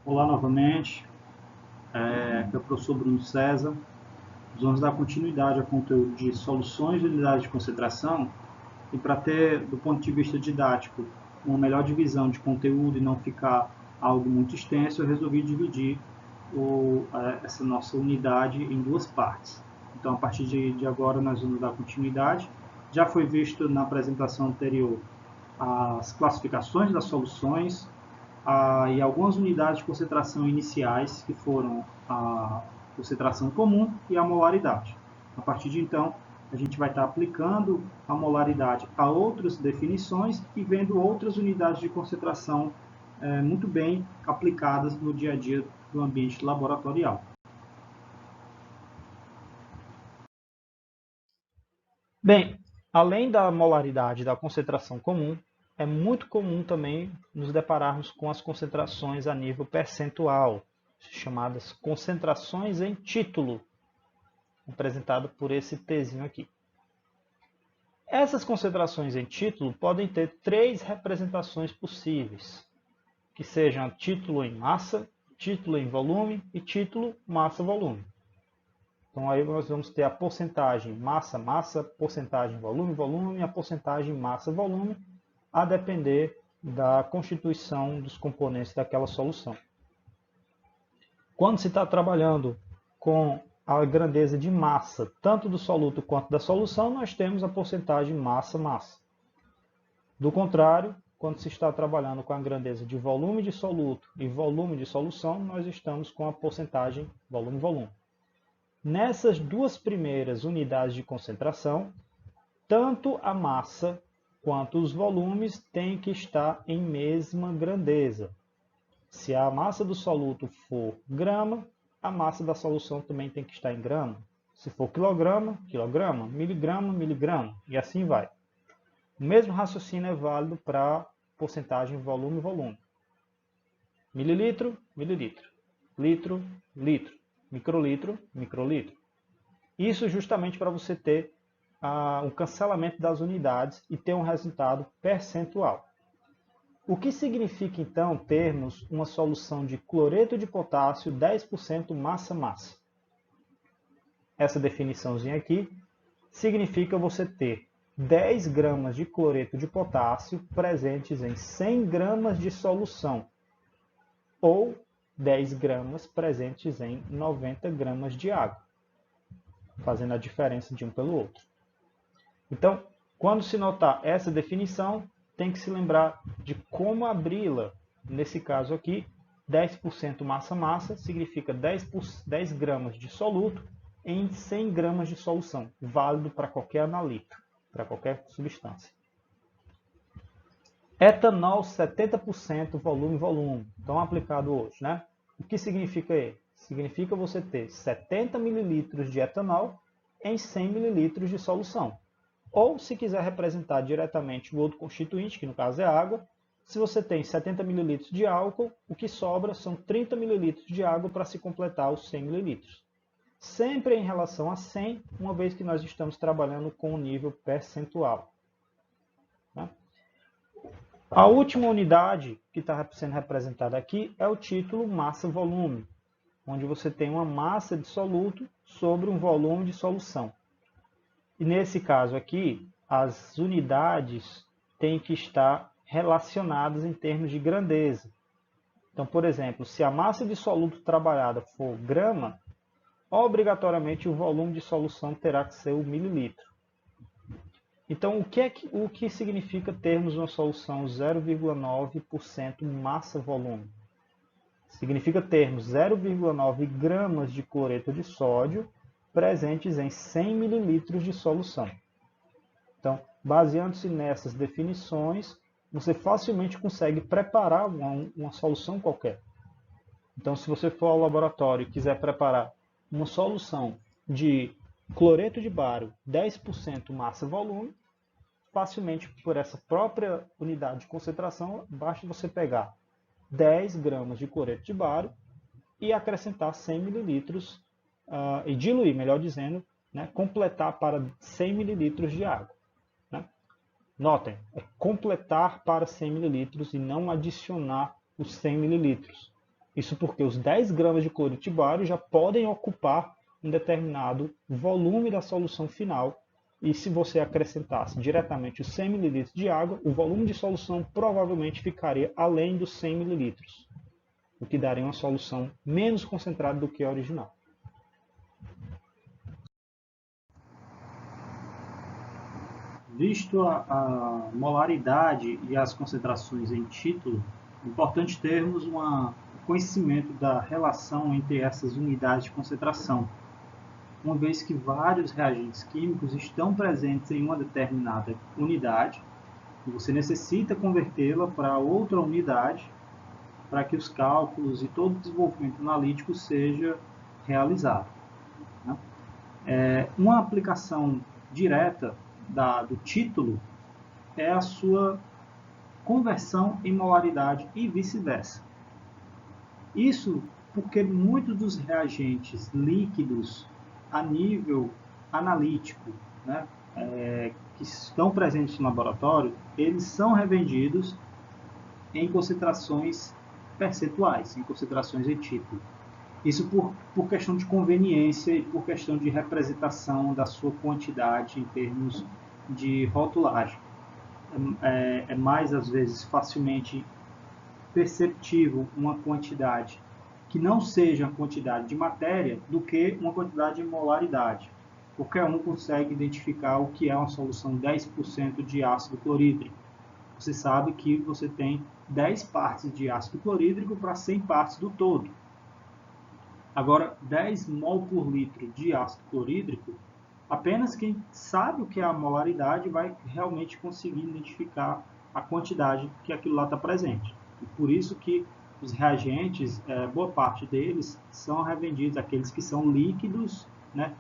Olá novamente, aqui é o professor Bruno César. Nós vamos dar continuidade ao conteúdo de soluções de unidades de concentração e para ter, do ponto de vista didático, uma melhor divisão de conteúdo e não ficar algo muito extenso, eu resolvi dividir essa nossa unidade em duas partes. Então, a partir de agora, nós vamos dar continuidade. Já foi visto na apresentação anterior as classificações das soluções, e algumas unidades de concentração iniciais, que foram a concentração comum e a molaridade. A partir de então, a gente vai estar aplicando a molaridade a outras definições e vendo outras unidades de concentração muito bem aplicadas no dia a dia do ambiente laboratorial. Bem, além da molaridade da concentração comum, é muito comum também nos depararmos com as concentrações a nível percentual, chamadas concentrações em título, apresentado por esse Tzinho aqui. Essas concentrações em título podem ter três representações possíveis, que sejam título em massa, título em volume e título massa-volume. Então aí nós vamos ter a porcentagem massa-massa, porcentagem volume-volume e a porcentagem massa-volume, a depender da constituição dos componentes daquela solução. Quando se está trabalhando com a grandeza de massa, tanto do soluto quanto da solução, nós temos a porcentagem massa-massa. Do contrário, quando se está trabalhando com a grandeza de volume de soluto e volume de solução, nós estamos com a porcentagem volume-volume. Nessas duas primeiras unidades de concentração, tanto a massa quanto os volumes têm que estar em mesma grandeza. Se a massa do soluto for grama, a massa da solução também tem que estar em grama. Se for quilograma, quilograma, miligrama, miligrama, e assim vai. O mesmo raciocínio é válido para porcentagem volume-volume. Mililitro, mililitro. Litro, litro. Microlitro, microlitro. Isso justamente para você ter o cancelamento das unidades e ter um resultado percentual. O que significa, então, termos uma solução de cloreto de potássio 10% massa-massa? Essa definiçãozinha aqui significa você ter 10 gramas de cloreto de potássio presentes em 100 gramas de solução, ou 10 gramas presentes em 90 gramas de água, fazendo a diferença de um pelo outro. Então, quando se notar essa definição, tem que se lembrar de como abri-la. Nesse caso aqui, 10% massa-massa significa 10 gramas de soluto em 100 gramas de solução, válido para qualquer analito, para qualquer substância. Etanol 70% volume-volume, então aplicado hoje, né? O que significa ele? Significa você ter 70 ml de etanol em 100 ml de solução. Ou, se quiser representar diretamente o outro constituinte, que no caso é água, se você tem 70 ml de álcool, o que sobra são 30 ml de água para se completar os 100 ml. Sempre em relação a 100, uma vez que nós estamos trabalhando com o nível percentual. A última unidade que está sendo representada aqui é o título massa-volume, onde você tem uma massa de soluto sobre um volume de solução. E nesse caso aqui, as unidades têm que estar relacionadas em termos de grandeza. Então, por exemplo, se a massa de soluto trabalhada for grama, obrigatoriamente o volume de solução terá que ser o mililitro. Então, o que significa termos uma solução 0,9% massa-volume? Significa termos 0,9 gramas de cloreto de sódio presentes em 100 ml de solução. Então, baseando-se nessas definições, você facilmente consegue preparar uma solução qualquer. Então, se você for ao laboratório e quiser preparar uma solução de cloreto de bário 10% massa-volume, facilmente por essa própria unidade de concentração, basta você pegar 10 gramas de cloreto de bário e acrescentar 100 ml, e diluir, melhor dizendo, né, completar para 100 ml de água. Né? Notem, é completar para 100 ml e não adicionar os 100 ml. Isso porque os 10 gramas de cloreto de bário já podem ocupar um determinado volume da solução final. E se você acrescentasse diretamente os 100 ml de água, o volume de solução provavelmente ficaria além dos 100 ml, o que daria uma solução menos concentrada do que a original. Visto a molaridade e as concentrações em título, é importante termos um conhecimento da relação entre essas unidades de concentração, uma vez que vários reagentes químicos estão presentes em uma determinada unidade, e você necessita convertê-la para outra unidade para que os cálculos e todo o desenvolvimento analítico seja realizado. Uma aplicação direta do título é a sua conversão em molaridade e vice-versa. Isso porque muitos dos reagentes líquidos a nível analítico, né, que estão presentes no laboratório, eles são revendidos em concentrações percentuais, em concentrações em título. Isso por questão de conveniência e por questão de representação da sua quantidade em termos de rotulagem. É mais, às vezes, facilmente perceptível uma quantidade que não seja a quantidade de matéria do que uma quantidade de molaridade. Qualquer um consegue identificar o que é uma solução 10% de ácido clorídrico. Você sabe que você tem 10 partes de ácido clorídrico para 100 partes do todo. Agora, 10 mol por litro de ácido clorídrico, apenas quem sabe o que é a molaridade vai realmente conseguir identificar a quantidade que aquilo lá está presente. E por isso que os reagentes, boa parte deles são revendidos, aqueles que são líquidos, né,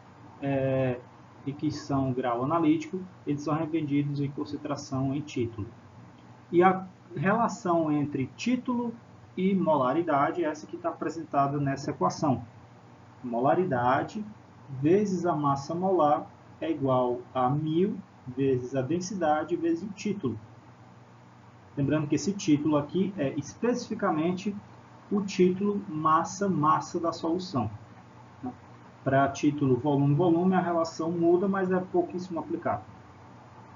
e que são grau analítico, eles são revendidos em concentração em título. E a relação entre título e molaridade é essa que está apresentada nessa equação. Molaridade vezes a massa molar é igual a 1000 vezes a densidade vezes o título. Lembrando que esse título aqui é especificamente o título massa-massa da solução. Para título volume-volume a relação muda, mas é pouquíssimo aplicado.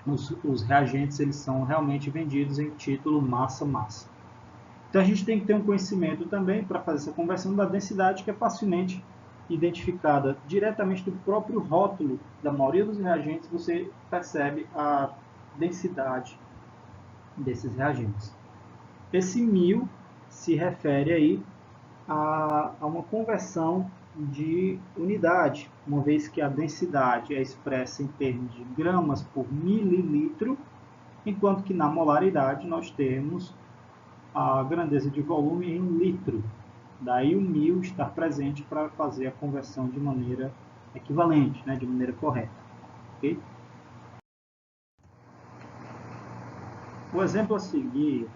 Os reagentes eles são realmente vendidos em título massa-massa. Então a gente tem que ter um conhecimento também para fazer essa conversão da densidade, que é facilmente identificada diretamente do próprio rótulo da maioria dos reagentes. Você percebe a densidade desses reagentes. Esse 1000 se refere aí a uma conversão de unidade, uma vez que a densidade é expressa em termos de gramas por mililitro, enquanto que na molaridade nós temos a grandeza de volume em litro. Daí o 1000 estar presente para fazer a conversão de maneira equivalente, né, de maneira correta. Okay? O exemplo a seguir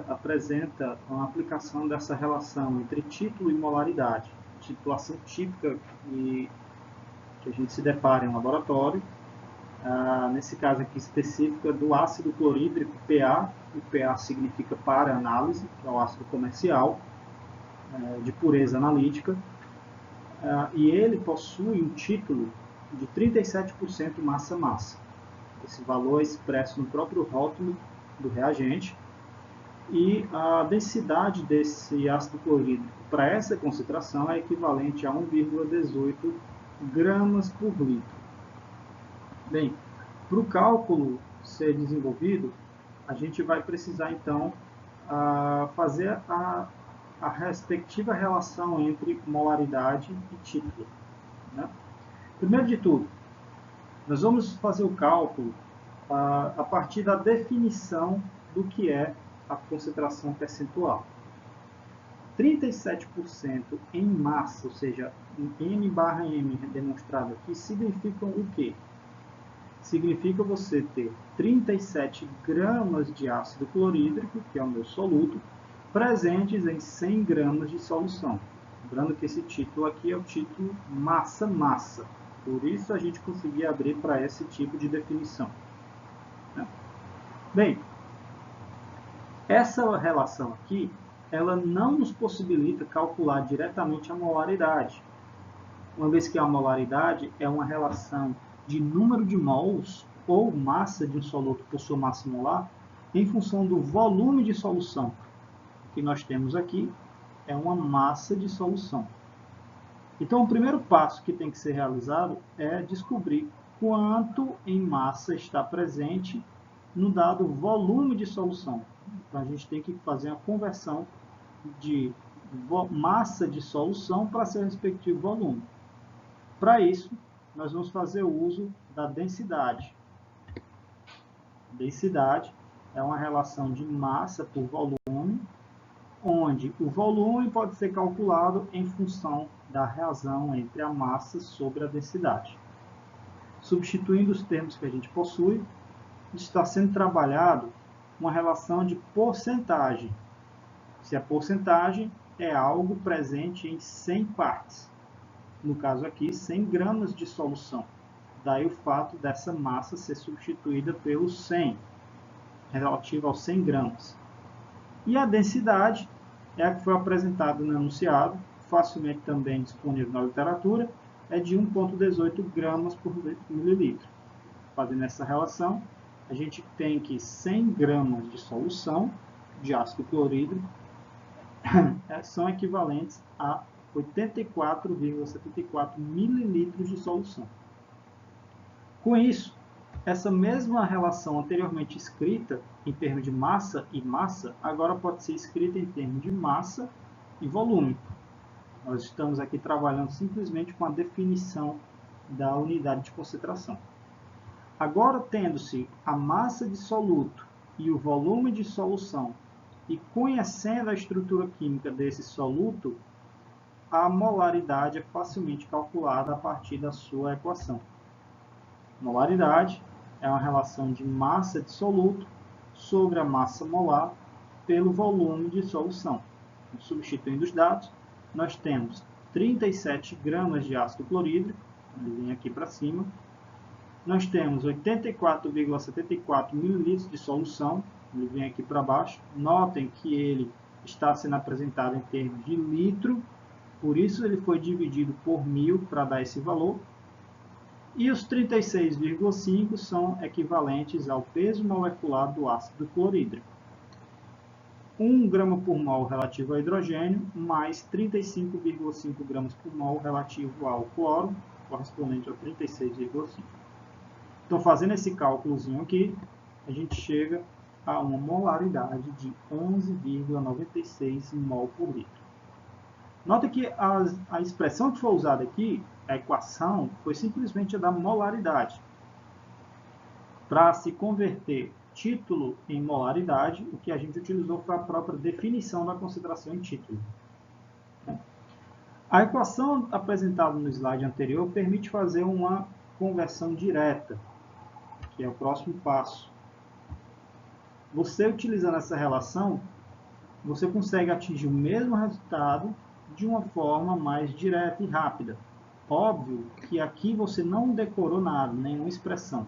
apresenta uma aplicação dessa relação entre título e molaridade, situação típica que a gente se depara em um laboratório, nesse caso aqui específico do ácido clorídrico PA, o PA significa para análise, que é o ácido comercial, de pureza analítica, e ele possui um título de 37% massa-massa. Esse valor é expresso no próprio rótulo do reagente, e a densidade desse ácido clorídrico para essa concentração é equivalente a 1,18 gramas por litro. Bem, para o cálculo ser desenvolvido, a gente vai precisar então fazer a respectiva relação entre molaridade e título. Né? Primeiro de tudo, nós vamos fazer o cálculo a partir da definição do que é a concentração percentual. 37% em massa, ou seja, M barra M demonstrado aqui, significam o quê? Significa você ter 37 gramas de ácido clorídrico, que é o meu soluto, presentes em 100 gramas de solução. Lembrando que esse título aqui é o título massa-massa. Por isso a gente conseguia abrir para esse tipo de definição. Bem, essa relação aqui ela não nos possibilita calcular diretamente a molaridade, uma vez que a molaridade é uma relação de número de mols ou massa de um soluto por sua massa molar em função do volume de solução. O que nós temos aqui é uma massa de solução. Então, o primeiro passo que tem que ser realizado é descobrir quanto em massa está presente no dado volume de solução. Então, a gente tem que fazer a conversão de massa de solução para seu respectivo volume. Para isso, nós vamos fazer o uso da densidade. Densidade é uma relação de massa por volume, onde o volume pode ser calculado em função da razão entre a massa sobre a densidade. Substituindo os termos que a gente possui, está sendo trabalhado uma relação de porcentagem. Se a porcentagem é algo presente em 100 partes. No caso aqui, 100 gramas de solução. Daí o fato dessa massa ser substituída pelo 100, relativo aos 100 gramas. E a densidade é a que foi apresentada no enunciado, facilmente também disponível na literatura, é de 1,18 gramas por mililitro. Fazendo essa relação, a gente tem que 100 gramas de solução de ácido clorídrico são equivalentes a 84,74 mililitros de solução. Com isso, essa mesma relação anteriormente escrita em termos de massa e massa, agora pode ser escrita em termos de massa e volume. Nós estamos aqui trabalhando simplesmente com a definição da unidade de concentração. Agora, tendo-se a massa de soluto e o volume de solução, e conhecendo a estrutura química desse soluto, a molaridade é facilmente calculada a partir da sua equação. Molaridade é uma relação de massa de soluto sobre a massa molar pelo volume de solução. Substituindo os dados, nós temos 37 gramas de ácido clorídrico, ele vem aqui para cima. Nós temos 84,74 ml de solução, ele vem aqui para baixo. Notem que ele está sendo apresentado em termos de litro, por isso ele foi dividido por 1000 para dar esse valor. E os 36,5 são equivalentes ao peso molecular do ácido clorídrico. 1 grama por mol relativo ao hidrogênio, mais 35,5 gramas por mol relativo ao cloro, correspondente ao 36,5. Então, fazendo esse cálculozinho aqui, a gente chega a uma molaridade de 11,96 mol por litro. Nota que a expressão que foi usada aqui, a equação, foi simplesmente a da molaridade. Para se converter título em molaridade, o que a gente utilizou foi a própria definição da concentração em título. A equação apresentada no slide anterior permite fazer uma conversão direta, que é o próximo passo. Você utilizando essa relação, você consegue atingir o mesmo resultado de uma forma mais direta e rápida. Óbvio que aqui você não decorou nada, nenhuma expressão.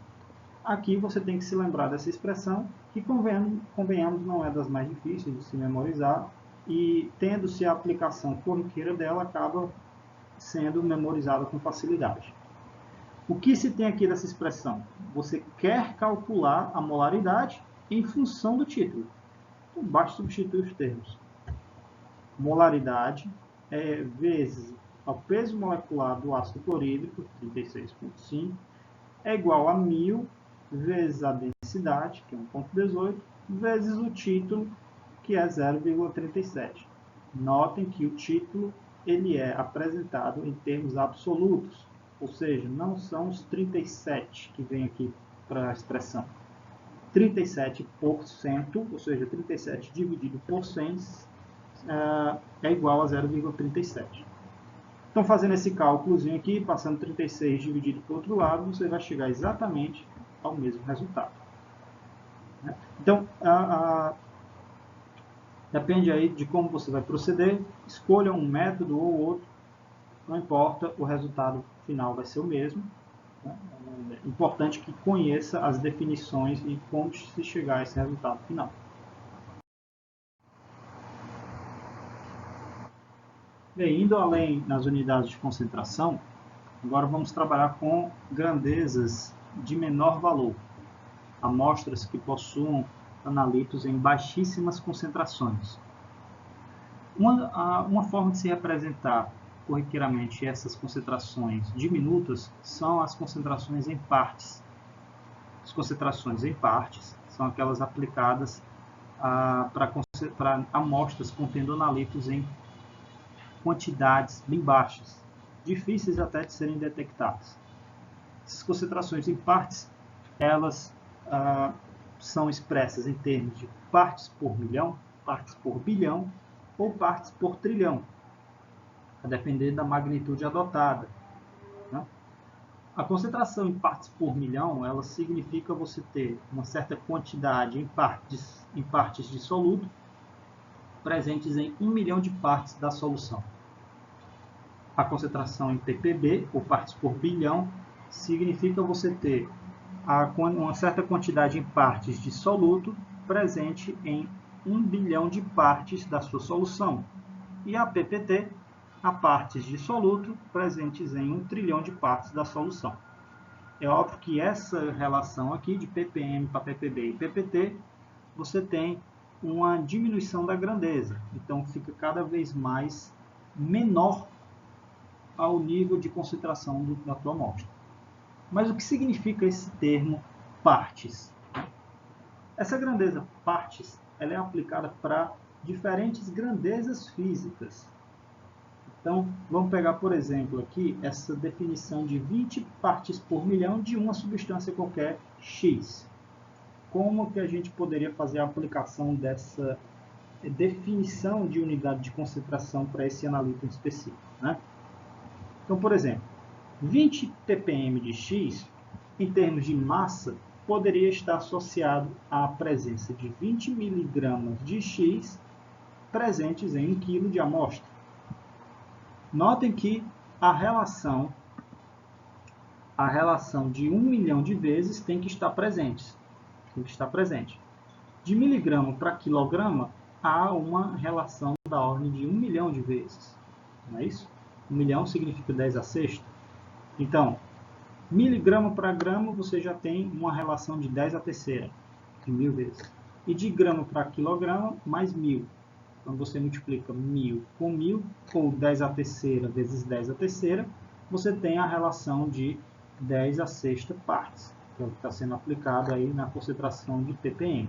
Aqui você tem que se lembrar dessa expressão, que convenhamos não é das mais difíceis de se memorizar, e tendo-se a aplicação corriqueira dela, acaba sendo memorizada com facilidade. O que se tem aqui dessa expressão? Você quer calcular a molaridade em função do título. Então, basta substituir os termos. Molaridade é vezes o peso molecular do ácido clorídrico, 36,5, é igual a 1000 vezes a densidade, que é 1,18, vezes o título, que é 0,37. Notem que o título ele é apresentado em termos absolutos, ou seja, não são os 37 que vem aqui para a expressão. 37%, ou seja, 37 dividido por 100 é igual a 0,37. Então, fazendo esse cálculozinho aqui, passando 36 dividido para o outro lado, você vai chegar exatamente ao mesmo resultado. Então, depende aí de como você vai proceder, escolha um método ou outro, não importa, o resultado final vai ser o mesmo. É importante que conheça as definições e como se chegar a esse resultado final. Bem, indo além nas unidades de concentração, agora vamos trabalhar com grandezas de menor valor, amostras que possuam analitos em baixíssimas concentrações. Uma forma de se representar corriqueiramente essas concentrações diminutas são as concentrações em partes. As concentrações em partes são aquelas aplicadas para amostras contendo analitos em quantidades bem baixas, difíceis até de serem detectadas. Essas concentrações em partes, elas são expressas em termos de partes por milhão, partes por bilhão ou partes por trilhão, a depender da magnitude adotada. Né? A concentração em partes por milhão, ela significa você ter uma certa quantidade em partes de soluto presentes em 1 milhão de partes da solução. A concentração em ppb, ou partes por bilhão, significa você ter uma certa quantidade em partes de soluto presente em 1 bilhão de partes da sua solução. E a ppt, a partes de soluto presentes em 1 trilhão de partes da solução. É óbvio que essa relação aqui de ppm para ppb e ppt, você tem uma diminuição da grandeza. Então, fica cada vez mais menor ao nível de concentração da tua amostra. Mas o que significa esse termo partes? Essa grandeza partes, ela é aplicada para diferentes grandezas físicas. Então, vamos pegar, por exemplo, aqui essa definição de 20 partes por milhão de uma substância qualquer X. Como que a gente poderia fazer a aplicação dessa definição de unidade de concentração para esse analito específico, né? Então, por exemplo, 20 ppm de X, em termos de massa, poderia estar associado à presença de 20 mg de X presentes em 1 kg de amostra. Notem que a relação de 1 milhão de vezes tem que estar presente. De miligrama para quilograma, há uma relação da ordem de 1 milhão de vezes. Não é isso? 1 milhão significa 10 a sexta. Então, miligrama para grama, você já tem uma relação de 10 a terceira, de 1000 vezes. E de grama para quilograma, mais 1000. Então, você multiplica 1000 com 1000, ou 10 a terceira vezes 10 a terceira, você tem a relação de 10 a sexta partes, que é o que está sendo aplicado aí na concentração de ppm.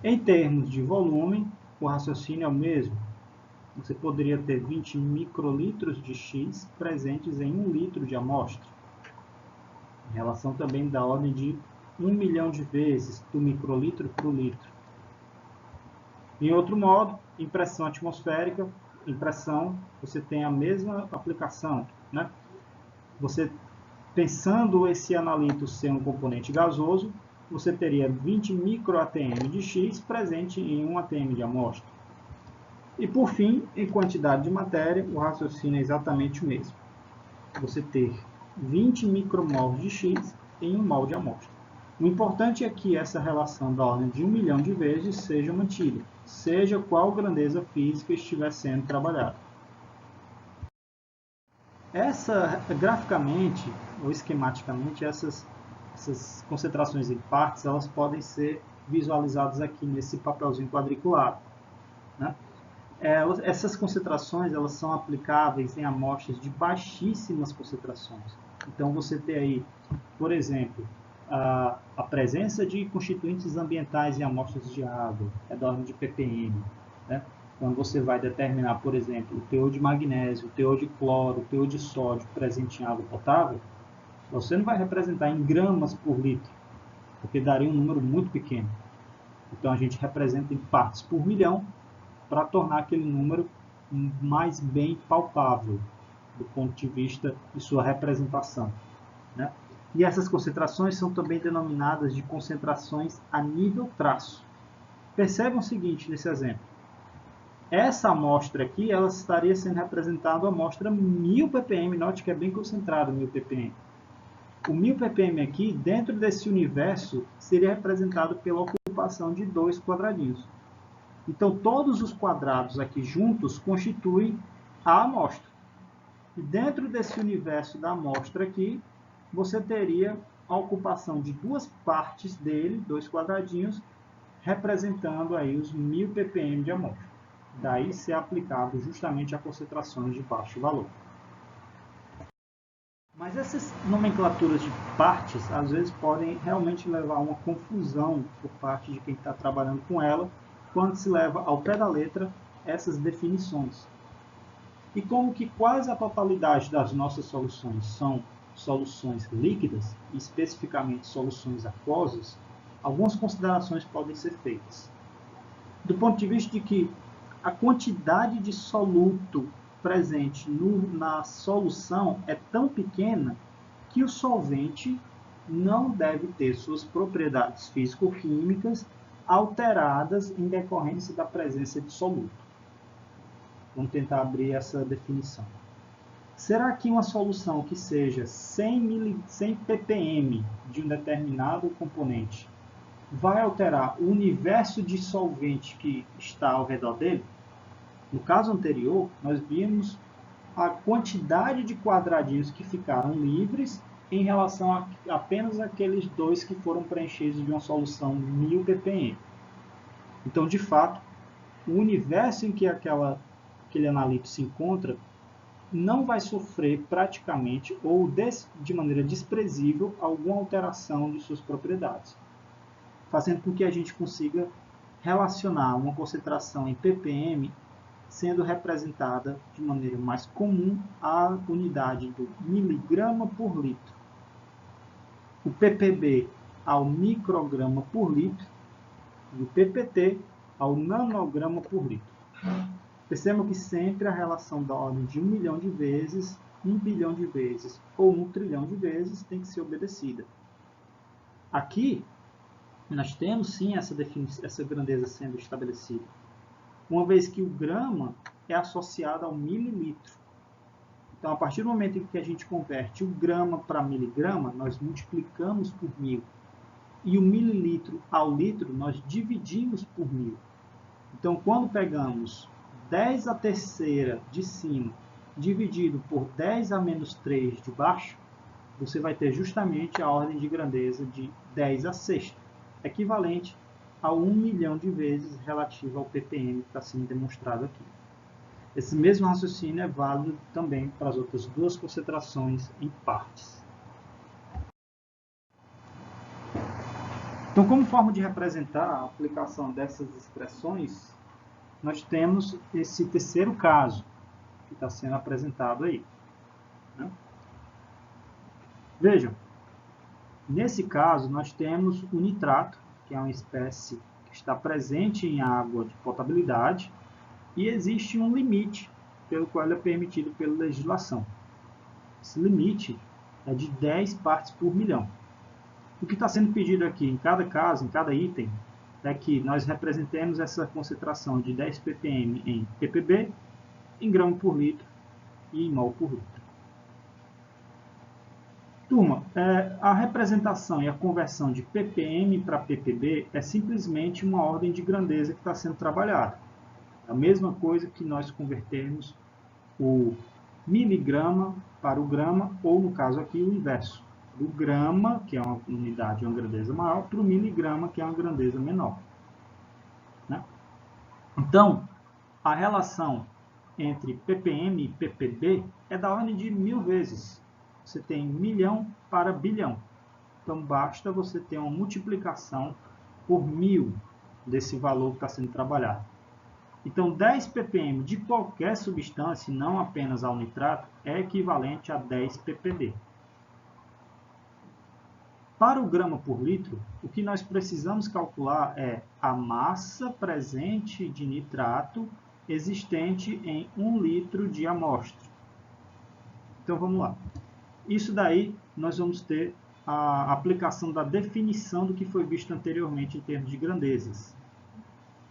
Em termos de volume, o raciocínio é o mesmo. Você poderia ter 20 microlitros de X presentes em 1 litro de amostra. Em relação também da ordem de 1 milhão de vezes do microlitro para o litro. Em outro modo, impressão atmosférica, você tem a mesma aplicação, né? Você, pensando esse analito ser um componente gasoso, você teria 20 microatm de X presente em 1 atm de amostra. E por fim, em quantidade de matéria, o raciocínio é exatamente o mesmo. Você ter 20 micromols de X em 1 mol de amostra. O importante é que essa relação da ordem de 1 milhão de vezes seja mantida, seja qual grandeza física estiver sendo trabalhada. Graficamente ou esquematicamente, essas concentrações em partes, elas podem ser visualizadas aqui nesse papelzinho quadriculado, né? Essas concentrações, elas são aplicáveis em amostras de baixíssimas concentrações. Então, você tem aí, por exemplo, a presença de constituintes ambientais em amostras de água, é da ordem de ppm, né? Quando você vai determinar, por exemplo, o teor de magnésio, o teor de cloro, o teor de sódio presente em água potável, você não vai representar em gramas por litro, porque daria um número muito pequeno. Então, a gente representa em partes por milhão, para tornar aquele número mais bem palpável do ponto de vista de sua representação, né? E essas concentrações são também denominadas de concentrações a nível traço. Percebam o seguinte nesse exemplo. Essa amostra aqui, ela estaria sendo representada a amostra 1000 ppm, note que é bem concentrado 1000 ppm. O 1000 ppm aqui, dentro desse universo, seria representado pela ocupação de 2 quadradinhos. Então, todos os quadrados aqui juntos constituem a amostra. E dentro desse universo da amostra aqui, você teria a ocupação de duas partes dele, dois quadradinhos, representando aí os 1000 ppm de amostra. Daí ser aplicado justamente a concentrações de baixo valor. Mas essas nomenclaturas de partes, às vezes, podem realmente levar a uma confusão por parte de quem está trabalhando com ela, quando se leva ao pé da letra essas definições. E como que quase a totalidade das nossas soluções são soluções líquidas, e especificamente soluções aquosas, algumas considerações podem ser feitas. Do ponto de vista de que a quantidade de soluto presente na solução é tão pequena que o solvente não deve ter suas propriedades físico-químicas alteradas em decorrência da presença de soluto. Vamos tentar abrir essa definição. Será que uma solução que seja 100 ppm de um determinado componente vai alterar o universo de solvente que está ao redor dele? No caso anterior, nós vimos a quantidade de quadradinhos que ficaram livres em relação a apenas aqueles dois que foram preenchidos de uma solução 1000 ppm. Então, de fato, o universo em que aquele analito se encontra não vai sofrer praticamente ou de maneira desprezível alguma alteração de suas propriedades, fazendo com que a gente consiga relacionar uma concentração em ppm sendo representada de maneira mais comum a unidade do miligrama por litro, o ppb ao micrograma por litro e o ppt ao nanograma por litro. Percebam que sempre a relação da ordem de 1 milhão de vezes, 1 bilhão de vezes ou 1 trilhão de vezes tem que ser obedecida. Aqui, nós temos sim essa grandeza sendo estabelecida, uma vez que o grama é associado ao mililitro. Então, a partir do momento em que a gente converte o grama para miligrama, nós multiplicamos por 1000. E o mililitro ao litro, nós dividimos por 1000. Então, quando pegamos 10 a terceira de cima dividido por 10 a menos 3 de baixo, você vai ter justamente a ordem de grandeza de 10 a sexta, equivalente a 1 milhão de vezes relativo ao ppm que está sendo demonstrado aqui. Esse mesmo raciocínio é válido também para as outras duas concentrações em partes. Então, como forma de representar a aplicação dessas expressões, nós temos esse terceiro caso que está sendo apresentado aí. Vejam, nesse caso nós temos o nitrato, que é uma espécie que está presente em água de potabilidade, e existe um limite pelo qual ele é permitido pela legislação. Esse limite é de 10 partes por milhão. O que está sendo pedido aqui, em cada caso, em cada item, é que nós representemos essa concentração de 10 ppm em ppb, em grama por litro e em mol por litro. Turma, a representação e a conversão de ppm para ppb é simplesmente uma ordem de grandeza que está sendo trabalhada. A mesma coisa que nós convertermos o miligrama para o grama, ou no caso aqui o inverso, do grama, que é uma unidade, uma grandeza maior, para o miligrama, que é uma grandeza menor. Então, a relação entre ppm e ppb é da ordem de 1000 vezes. Você tem milhão para bilhão. Então, basta você ter uma multiplicação por 1000 desse valor que está sendo trabalhado. Então, 10 ppm de qualquer substância, não apenas ao nitrato, é equivalente a 10 ppb. Para o grama por litro, o que nós precisamos calcular é a massa presente de nitrato existente em 1 litro de amostra. Então, vamos lá. Isso daí, nós vamos ter a aplicação da definição do que foi visto anteriormente em termos de grandezas.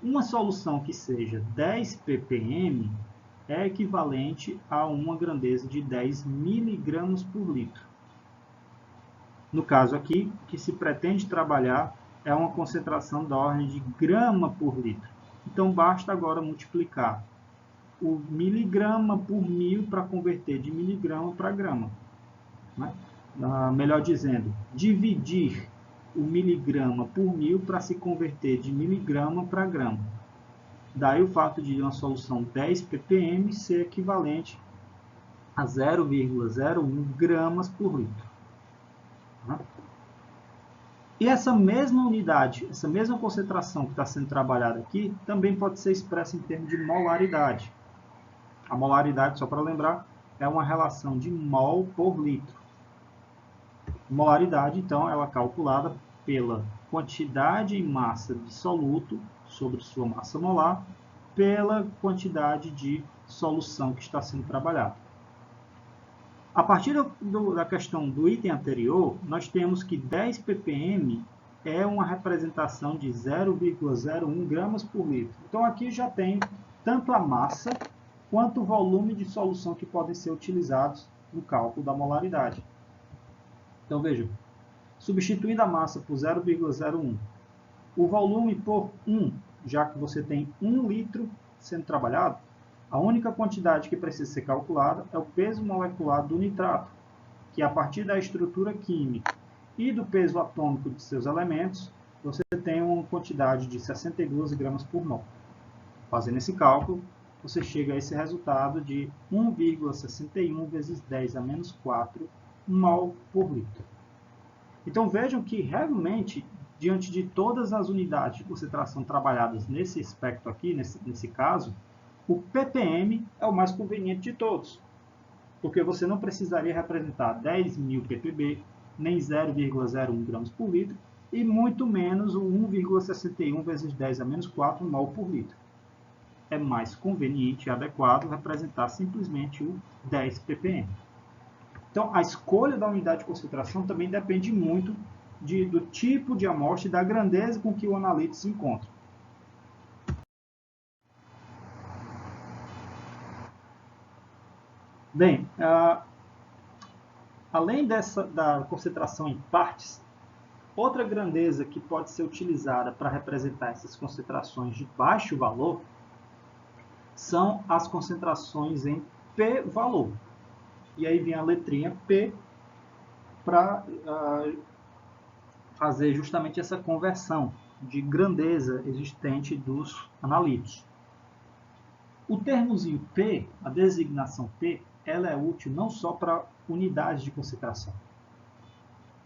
Uma solução que seja 10 ppm é equivalente a uma grandeza de 10 miligramas por litro. No caso aqui, o que se pretende trabalhar é uma concentração da ordem de grama por litro. Então, basta agora multiplicar o miligrama por 1000 para converter de miligrama para grama. Né? Melhor dizendo, dividir o miligrama por 1000 para se converter de miligrama para grama. Daí o fato de uma solução 10 ppm ser equivalente a 0,01 gramas por litro. Né? E essa mesma unidade, essa mesma concentração que está sendo trabalhada aqui, também pode ser expressa em termos de molaridade. A molaridade, só para lembrar, é uma relação de mol por litro. Molaridade, então, ela é calculada pela quantidade em massa de soluto sobre sua massa molar, pela quantidade de solução que está sendo trabalhada. A partir da questão do item anterior, nós temos que 10 ppm é uma representação de 0,01 gramas por litro. Então, aqui já tem tanto a massa quanto o volume de solução que podem ser utilizados no cálculo da molaridade. Então, vejam, substituindo a massa por 0,01, o volume por 1, já que você tem 1 litro sendo trabalhado, a única quantidade que precisa ser calculada é o peso molecular do nitrato, que a partir da estrutura química e do peso atômico de seus elementos, você tem uma quantidade de 62 gramas por mol. Fazendo esse cálculo, você chega a esse resultado de 1,61 vezes 10 a menos 4 mol por litro. Então vejam que realmente, diante de todas as unidades de concentração trabalhadas nesse aspecto aqui, nesse caso, o ppm é o mais conveniente de todos, porque você não precisaria representar 10.000 ppb, nem 0,01 gramas por litro, e muito menos o 1,61 vezes 10 a menos 4 mol por litro. É mais conveniente e adequado representar simplesmente o 10 ppm. Então, a escolha da unidade de concentração também depende muito do tipo de amostra e da grandeza com que o analítico se encontra. Bem, além da concentração em partes, outra grandeza que pode ser utilizada para representar essas concentrações de baixo valor são as concentrações em p-valor. E aí vem a letrinha P para fazer justamente essa conversão de grandeza existente dos analíticos. O termozinho P, a designação P, ela é útil não só para unidades de concentração,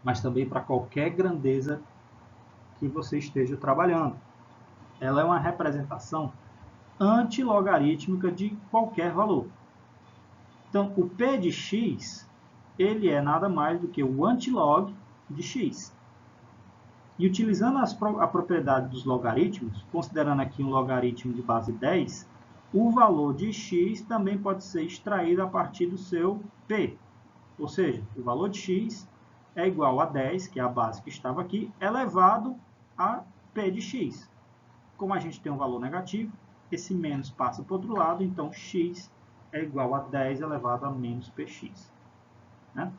mas também para qualquer grandeza que você esteja trabalhando. Ela é uma representação antilogarítmica de qualquer valor. Então, o P de x, ele é nada mais do que o antilog de x. E utilizando a propriedade dos logaritmos, considerando aqui um logaritmo de base 10, o valor de x também pode ser extraído a partir do seu P. Ou seja, o valor de x é igual a 10, que é a base que estava aqui, elevado a P de x. Como a gente tem um valor negativo, esse menos passa para o outro lado, então x é igual a 10 elevado a menos px. Né?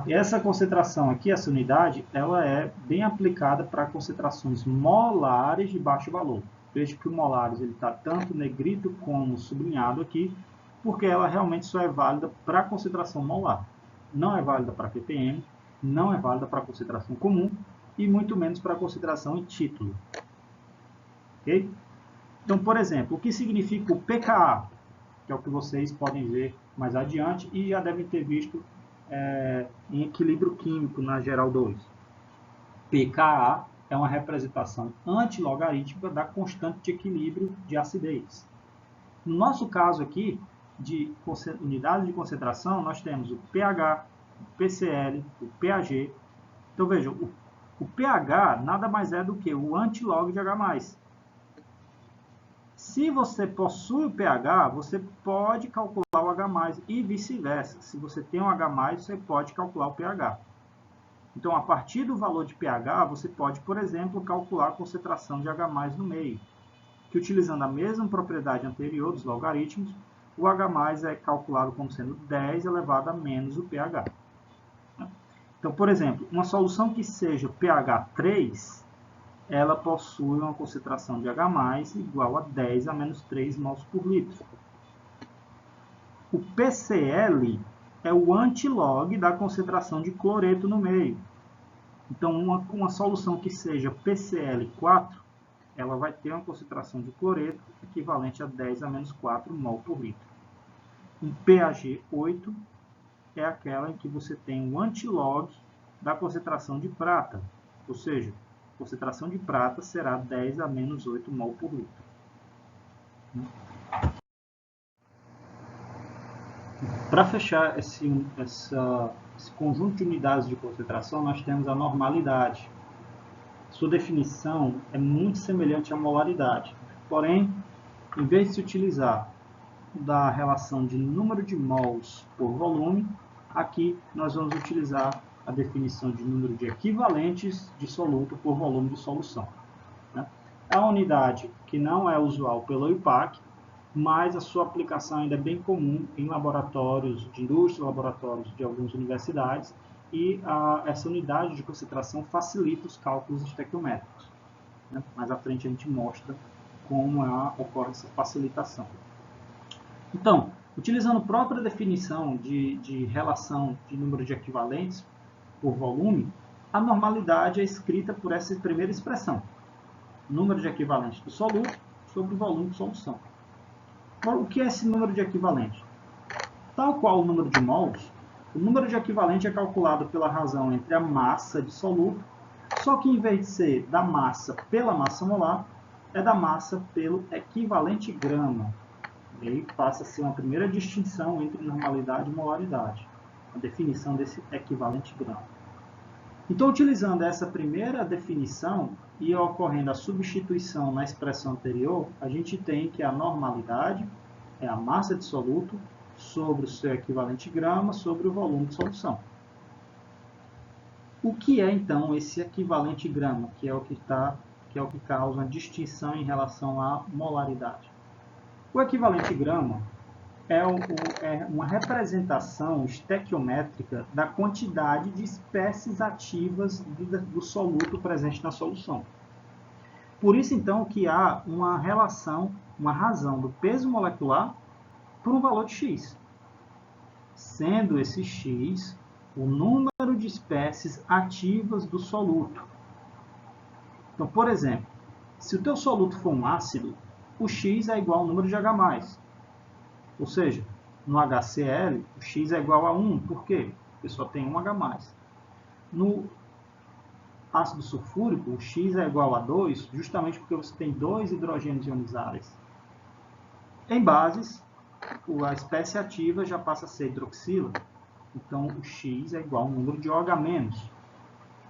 Essa concentração aqui, essa unidade, ela é bem aplicada para concentrações molares de baixo valor. Veja que o molares está tanto negrito como sublinhado aqui, porque ela realmente só é válida para a concentração molar. Não é válida para ppm, não é válida para a concentração comum e muito menos para a concentração em título. Okay? Então, por exemplo, o que significa o pKa, que é o que vocês podem ver mais adiante e já devem ter visto em equilíbrio químico na geral 2. pKa é uma representação antilogarítmica da constante de equilíbrio de acidez. No nosso caso aqui, de unidades de concentração, nós temos o pH, o PCl, o pH. Então vejam, o pH nada mais é do que o antilog de H+. Se você possui o pH, você pode calcular o H+, e vice-versa. Se você tem um H+, você pode calcular o pH. Então, a partir do valor de pH, você pode, por exemplo, calcular a concentração de H+ no meio, que utilizando a mesma propriedade anterior dos logaritmos, o H+ é calculado como sendo 10 elevado a menos o pH. Então, por exemplo, uma solução que seja pH 3, ela possui uma concentração de H+, igual a 10 a menos 3 mols por litro. O PCl é o antilog da concentração de cloreto no meio. Então, uma solução que seja PCl4, ela vai ter uma concentração de cloreto equivalente a 10 a menos 4 mol por litro. Um PaG8 é aquela em que você tem um antilog da concentração de prata, ou seja, a concentração de prata será 10 a menos 8 mol por litro. Para fechar esse conjunto de unidades de concentração, nós temos a normalidade. Sua definição é muito semelhante à molaridade, porém, em vez de se utilizar da relação de número de mols por volume, aqui nós vamos utilizar a definição de número de equivalentes de soluto por volume de solução. É uma unidade que não é usual pelo IUPAC, mas a sua aplicação ainda é bem comum em laboratórios de indústria, laboratórios de algumas universidades, e essa unidade de concentração facilita os cálculos estequiométricos. Mais à frente a gente mostra como ocorre essa facilitação. Então, utilizando a própria definição de relação de número de equivalentes por volume, a normalidade é escrita por essa primeira expressão. Número de equivalentes do soluto sobre o volume de solução. O que é esse número de equivalente? Tal qual o número de mols, o número de equivalente é calculado pela razão entre a massa de soluto, só que em vez de ser da massa pela massa molar, é da massa pelo equivalente grama. E aí passa a ser uma primeira distinção entre normalidade e molaridade, a definição desse equivalente grama. Então, utilizando essa primeira definição e ocorrendo a substituição na expressão anterior, a gente tem que a normalidade é a massa de soluto sobre o seu equivalente grama sobre o volume de solução. O que é, então, esse equivalente grama, que é o que causa uma distinção em relação à molaridade? O equivalente grama é uma representação estequiométrica da quantidade de espécies ativas do soluto presente na solução. Por isso, então, que há uma relação, uma razão do peso molecular por um valor de x, sendo esse x o número de espécies ativas do soluto. Então, por exemplo, se o teu soluto for um ácido, o x é igual ao número de H+. Ou seja, no HCl, o x é igual a 1. Por quê? Porque só tem um H+. No ácido sulfúrico, o x é igual a 2, justamente porque você tem 2 hidrogênios ionizáveis. Em bases, a espécie ativa já passa a ser hidroxila. Então, o x é igual ao número de OH-.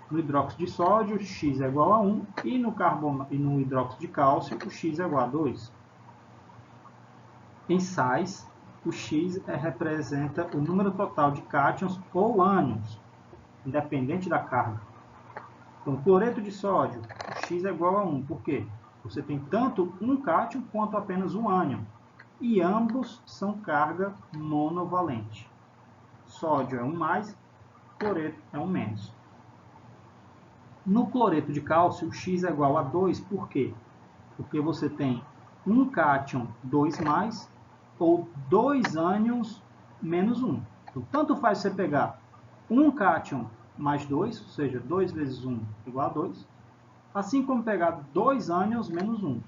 No hidróxido de sódio, o x é igual a 1. E no hidróxido de cálcio, o x é igual a 2. Em sais, o x representa o número total de cátions ou ânions, independente da carga. Então, cloreto de sódio, o x é igual a 1. Por quê? Você tem tanto um cátion quanto apenas um ânion. E ambos são carga monovalente. Sódio é 1+, cloreto é 1-. No cloreto de cálcio, o x é igual a 2. Por quê? Porque você tem um cátion 2+, ou 2 ânions menos 1. Então, tanto faz você pegar um cátion mais 2, ou seja, 2 vezes 1 igual a 2, assim como pegar 2 ânions menos 1.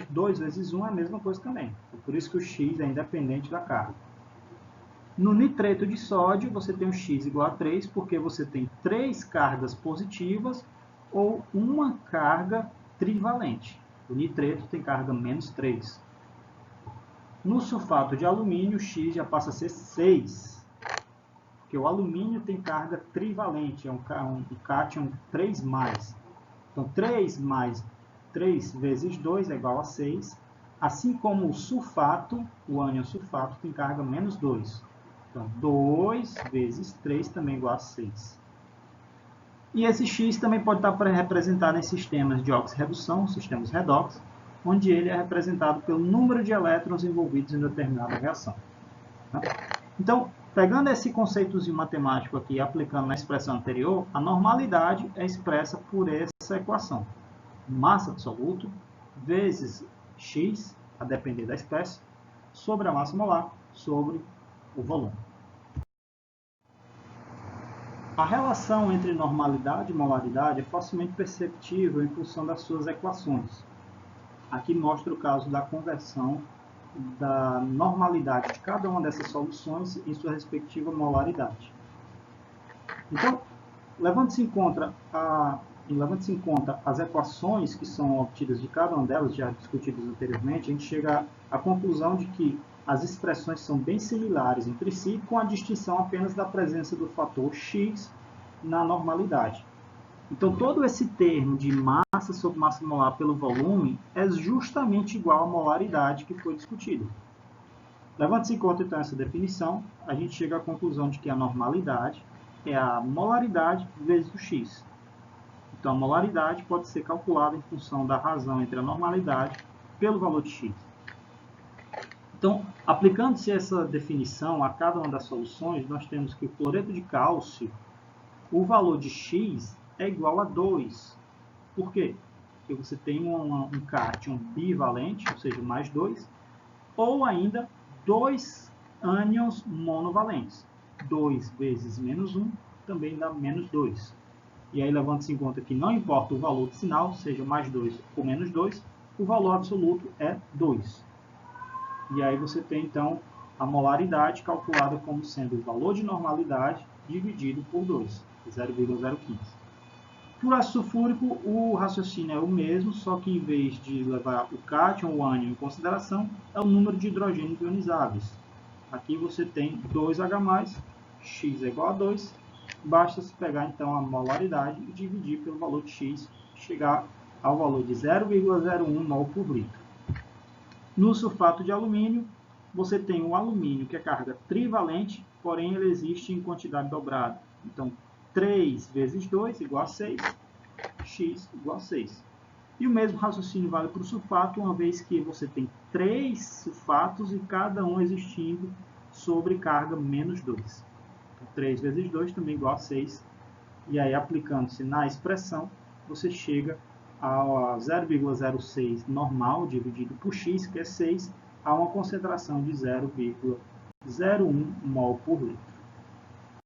2 vezes 1 é a mesma coisa também. Por isso que o x é independente da carga. No nitreto de sódio, você tem o x igual a 3, porque você tem 3 cargas positivas ou uma carga trivalente. O nitreto tem carga menos 3. No sulfato de alumínio, o x já passa a ser 6, porque o alumínio tem carga trivalente, é um cátion 3+. Então, 3 vezes 2 é igual a 6, assim como o sulfato, o ânion sulfato, tem carga menos 2. Então, 2 vezes 3 também é igual a 6. E esse x também pode estar representado em sistemas de oxirredução, sistemas redox, onde ele é representado pelo número de elétrons envolvidos em determinada reação. Então, pegando esse conceitozinho matemático aqui e aplicando na expressão anterior, a normalidade é expressa por essa equação. massa absoluta vezes x, a depender da espécie, sobre a massa molar, sobre o volume. A relação entre normalidade e molaridade é facilmente perceptível em função das suas equações. Aqui mostra o caso da conversão da normalidade de cada uma dessas soluções em sua respectiva molaridade. Então, levando-se em conta as equações que são obtidas de cada uma delas, já discutidas anteriormente, a gente chega à conclusão de que as expressões são bem similares entre si, com a distinção apenas da presença do fator x na normalidade. Então, todo esse termo de massa sobre massa molar pelo volume é justamente igual à molaridade que foi discutida. Levando-se em conta, então, essa definição, a gente chega à conclusão de que a normalidade é a molaridade vezes o x. Então, a molaridade pode ser calculada em função da razão entre a normalidade pelo valor de x. Então, aplicando-se essa definição a cada uma das soluções, nós temos que o cloreto de cálcio, o valor de x é igual a 2. Por quê? Porque você tem um cátion bivalente, ou seja, mais 2, ou ainda 2 ânions monovalentes. 2 vezes menos 1 também dá menos 2. E aí, levando-se em conta que não importa o valor de sinal, seja mais 2 ou menos 2, o valor absoluto é 2. E aí você tem, então, a molaridade calculada como sendo o valor de normalidade dividido por 2, 0,015. Para o ácido sulfúrico, o raciocínio é o mesmo, só que em vez de levar o cátion ou o ânion em consideração, é o número de hidrogênios ionizáveis. Aqui você tem 2H+, x é igual a 2, basta se pegar então a molaridade e dividir pelo valor de x, chegar ao valor de 0,01 mol por litro. No sulfato de alumínio, você tem o alumínio, que é carga trivalente, porém ele existe em quantidade dobrada. Então, 3 vezes 2 igual a 6, x igual a 6. E o mesmo raciocínio vale para o sulfato, uma vez que você tem 3 sulfatos e cada um existindo sobre carga menos 2. Então, 3 vezes 2 também igual a 6. E aí, aplicando-se na expressão, você chega a 0,06 normal dividido por x, que é 6, a uma concentração de 0,01 mol por litro.